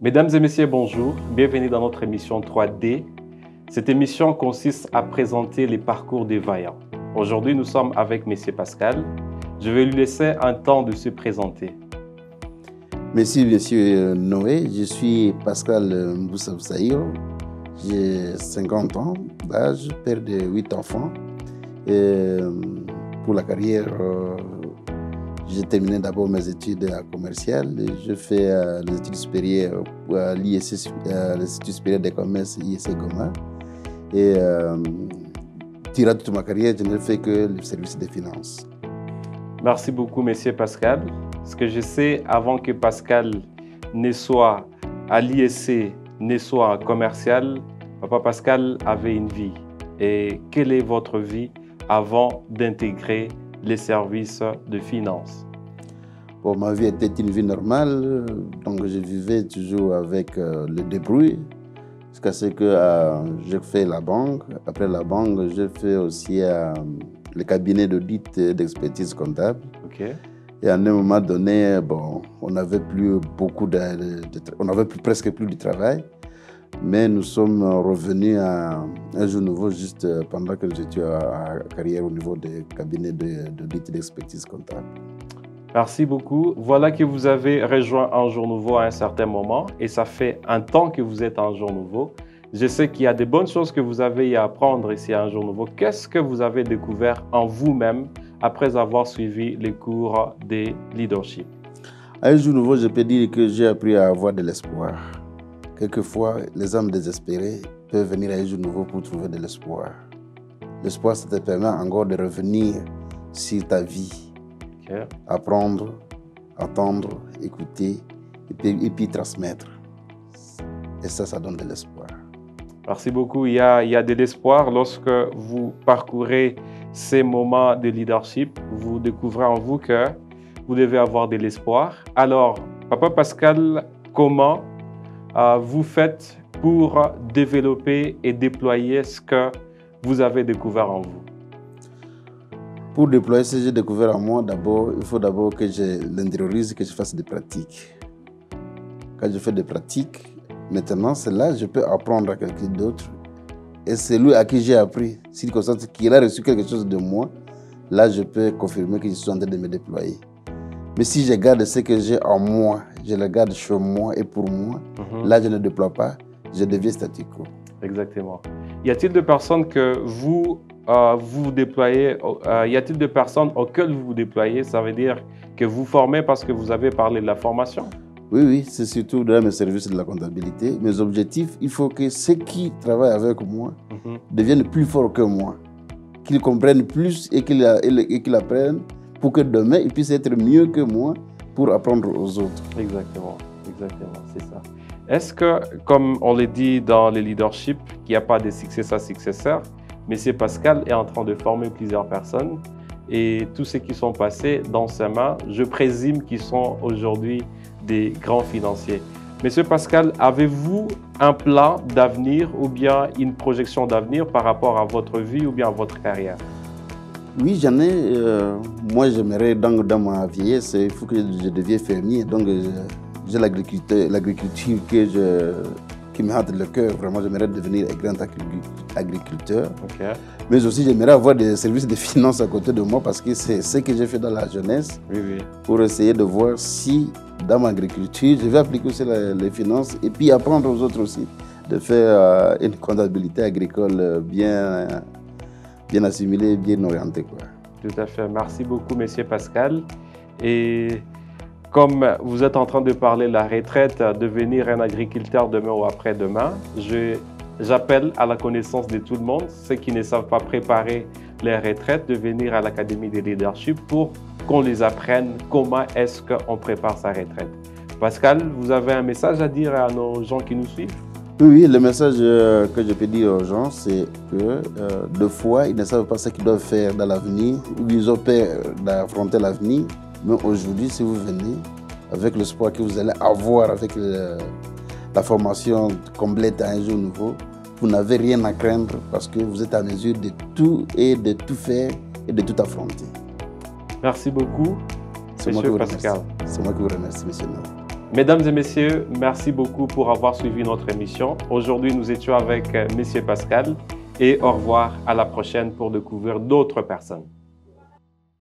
Mesdames et messieurs, bonjour. Bienvenue dans notre émission 3D. Cette émission consiste à présenter les parcours des vaillants. Aujourd'hui, nous sommes avec Monsieur Pascal. Je vais lui laisser un temps de se présenter. Merci, monsieur Noé. Je suis Pascal Mboussa-Saïro. J'ai 50 ans d'âge, père de 8 enfants. Et pour la carrière, j'ai terminé d'abord mes études commerciales. Je fais les études supérieures à l'ISC, l'Institut supérieur des commerces ISC Goma. Et durant toute ma carrière, je n'ai fait que le service des finances. Merci beaucoup, Monsieur Pascal. Ce que je sais, avant que Pascal ne soit à l'ISC, ne soit commercial, Papa Pascal avait une vie. Et quelle est votre vie avant d'intégrer les services de finances? Bon, ma vie était une vie normale, donc je vivais toujours avec le débrouille, jusqu'à ce que j'ai fait la banque. Après la banque, j'ai fait aussi le cabinet d'audit et d'expertise comptable. Okay. Et à un moment donné, bon, on n'avait plus presque plus de travail, mais nous sommes revenus à un jour nouveau juste pendant que j'étais à carrière au niveau des cabinets d'audit et d'expertise comptable. Merci beaucoup. Voilà que vous avez rejoint Un Jour Nouveau à un certain moment et ça fait un temps que vous êtes à Un Jour Nouveau. Je sais qu'il y a des bonnes choses que vous avez à apprendre ici à Un Jour Nouveau. Qu'est-ce que vous avez découvert en vous-même après avoir suivi les cours de leadership? À Un Jour Nouveau, je peux dire que j'ai appris à avoir de l'espoir. Quelquefois, les âmes désespérées peuvent venir à Un Jour Nouveau pour trouver de l'espoir. L'espoir, ça te permet encore de revenir sur ta vie. Okay. Apprendre, attendre, écouter et puis transmettre. Et ça donne de l'espoir. Merci beaucoup. Il y a de l'espoir lorsque vous parcourez ces moments de leadership. Vous découvrez en vous que vous devez avoir de l'espoir. Alors, Papa Pascal, comment vous faites pour développer et déployer ce que vous avez découvert en vous? Pour déployer ce que j'ai découvert en moi, il faut d'abord que je l'intériorise, que je fasse des pratiques. Quand je fais des pratiques, maintenant, c'est là que je peux apprendre à quelqu'un d'autre. Et c'est lui à qui j'ai appris, s'il constate qu'il a reçu quelque chose de moi, là, je peux confirmer que je suis en train de me déployer. Mais si je garde ce que j'ai en moi, je le garde chez moi et pour moi, là, je ne déploie pas, je deviens statu quo. Exactement. Y a-t-il de personnes que vous déployez, y a-t-il de personnes auxquelles vous vous déployez? Ça veut dire que vous formez parce que vous avez parlé de la formation? Oui, c'est surtout dans mes services de la comptabilité. Mes objectifs, il faut que ceux qui travaillent avec moi deviennent plus forts que moi, qu'ils comprennent plus et qu'ils apprennent pour que demain, ils puissent être mieux que moi pour apprendre aux autres. Exactement, c'est ça. Est-ce que, comme on le dit dans le leadership, qu'il n'y a pas de successeur, Monsieur Pascal est en train de former plusieurs personnes et tous ceux qui sont passés dans ses mains, je présume qu'ils sont aujourd'hui des grands financiers. Monsieur Pascal, avez-vous un plan d'avenir ou bien une projection d'avenir par rapport à votre vie ou bien à votre carrière? Oui, j'en ai. Moi, j'aimerais, dans ma vieillesse, il faut que je devienne fermier. Donc, j'ai l'agriculture qui me hante le cœur. Vraiment, j'aimerais devenir un grand agriculteur. Okay. Mais aussi, j'aimerais avoir des services de finances à côté de moi parce que c'est ce que j'ai fait dans la jeunesse. Oui. Pour essayer de voir si, dans ma agriculture, je vais appliquer aussi les finances et puis apprendre aux autres aussi de faire une comptabilité agricole bien assimilée, bien orientée, quoi. Tout à fait. Merci beaucoup, Monsieur Pascal. Et comme vous êtes en train de parler de la retraite, devenir un agriculteur demain ou après-demain, j'appelle à la connaissance de tout le monde, ceux qui ne savent pas préparer les retraites, de venir à l'Académie de leadership pour qu'on les apprenne comment est-ce qu'on prépare sa retraite. Pascal, vous avez un message à dire à nos gens qui nous suivent? Oui, le message que je peux dire aux gens, c'est que deux fois, ils ne savent pas ce qu'ils doivent faire dans l'avenir, ou ils ont peur d'affronter l'avenir. Mais aujourd'hui, si vous venez, avec l'espoir que vous allez avoir avec la formation complète à Un Jour Nouveau, vous n'avez rien à craindre parce que vous êtes à mesure de tout et de tout faire et de tout affronter. Merci beaucoup, Monsieur Pascal. C'est moi qui vous remercie, monsieur Noé. Mesdames et messieurs, merci beaucoup pour avoir suivi notre émission. Aujourd'hui, nous étions avec Monsieur Pascal et au revoir à la prochaine pour découvrir d'autres personnes.